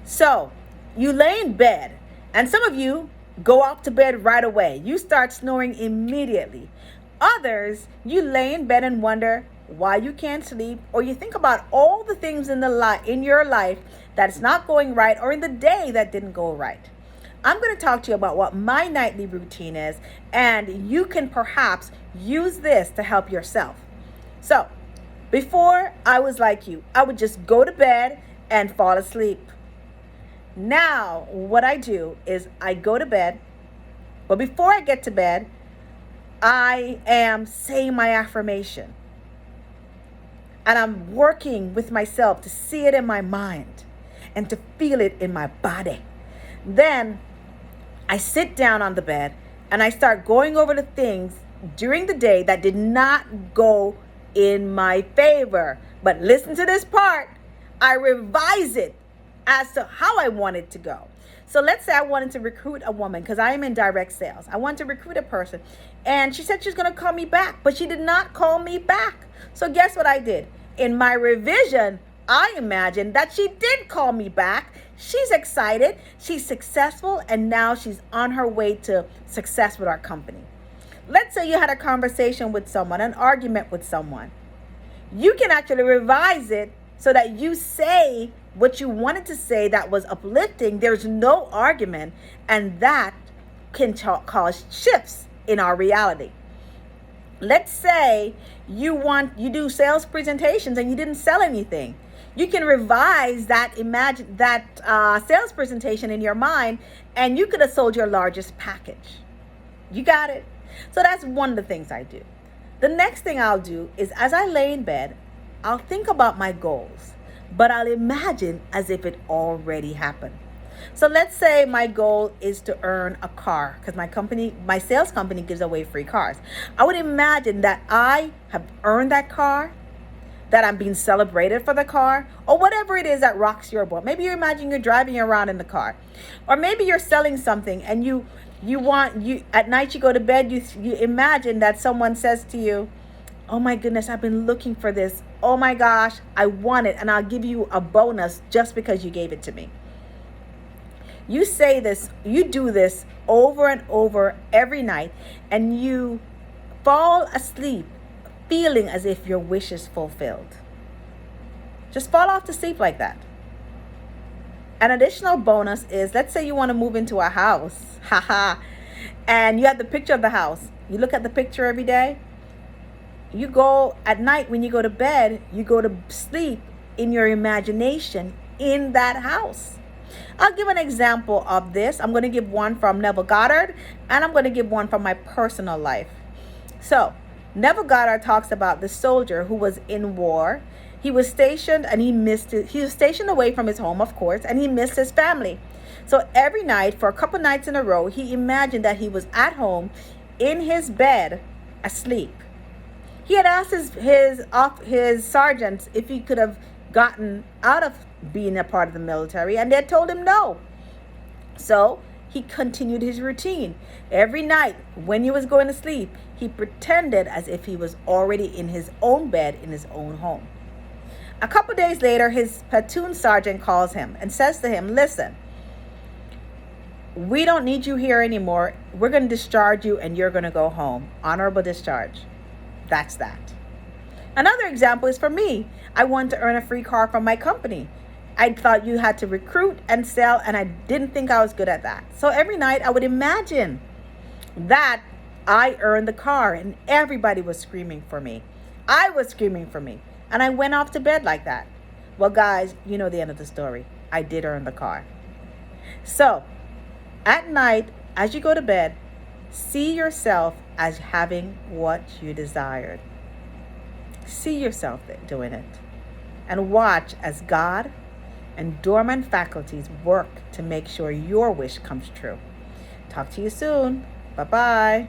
So you lay in bed, and some of you go off to bed right away. You start snoring immediately. Others, you lay in bed and wonder why you can't sleep, or you think about all the things in your life that's not going right, or in the day that didn't go right. I'm going to talk to you about what my nightly routine is, and you can perhaps use this to help yourself. So, before I was like you, I would just go to bed and fall asleep. Now, what I do is I go to bed, but before I get to bed, I am saying my affirmation. And I'm working with myself to see it in my mind and to feel it in my body. Then I sit down on the bed and I start going over the things during the day that did not go in my favor. But listen to this part. I revise it as to how I want it to go. So let's say I wanted to recruit a woman, because I am in direct sales. I want to recruit a person, and she said she's going to call me back, but she did not call me back. So guess what I did? In my revision, I imagined that she did call me back. She's excited, she's successful, and now she's on her way to success with our company. Let's say you had a conversation with someone, an argument with someone. You can actually revise it so that you say what you wanted to say that was uplifting. There's no argument, and that can cause shifts in our reality. Let's say you do sales presentations and you didn't sell anything. You can revise that sales presentation in your mind, and you could have sold your largest package. You got it? So that's one of the things I do. The next thing I'll do is, as I lay in bed, I'll think about my goals, but I'll imagine as if it already happened. So let's say my goal is to earn a car, because my sales company gives away free cars. I would imagine that I have earned that car, that I'm being celebrated for the car, or whatever it is that rocks your boat. Maybe you imagine you're driving around in the car, or maybe you're selling something and you at night you go to bed, you imagine that someone says to you, "Oh my goodness, I've been looking for this. Oh my gosh, I want it, and I'll give you a bonus just because you gave it to me." You say this, you do this over and over every night, and you fall asleep feeling as if your wish is fulfilled. Just fall off to sleep like that. An additional bonus is, let's say you want to move into a house, and you have the picture of the house. You look at the picture every day. You go at night when you go to bed, you go to sleep in your imagination in that house. I'll give an example of this. I'm going to give one from Neville Goddard, and I'm going to give one from my personal life. So, Neville Goddard talks about the soldier who was in war. He was stationed and he was stationed away from his home, of course, and he missed his family. So every night, for a couple nights in a row, he imagined that he was at home in his bed, asleep. He had asked his sergeants if he could have gotten out of being a part of the military, and they had told him no. So he continued his routine. Every night when he was going to sleep, he pretended as if he was already in his own bed in his own home. A couple days later, his platoon sergeant calls him and says to him, "Listen, we don't need you here anymore. We're going to discharge you and you're going to go home. Honorable discharge." That's that. Another example is for me. I wanted to earn a free car from my company. I thought you had to recruit and sell, and I didn't think I was good at that. So every night I would imagine that I earned the car and everybody was screaming for me. I was screaming for me. And I went off to bed like that. Well, guys, you know the end of the story. I did earn the car. So at night, as you go to bed, see yourself as having what you desired. See yourself doing it. And watch as God and dormant faculties work to make sure your wish comes true. Talk to you soon. Bye-bye.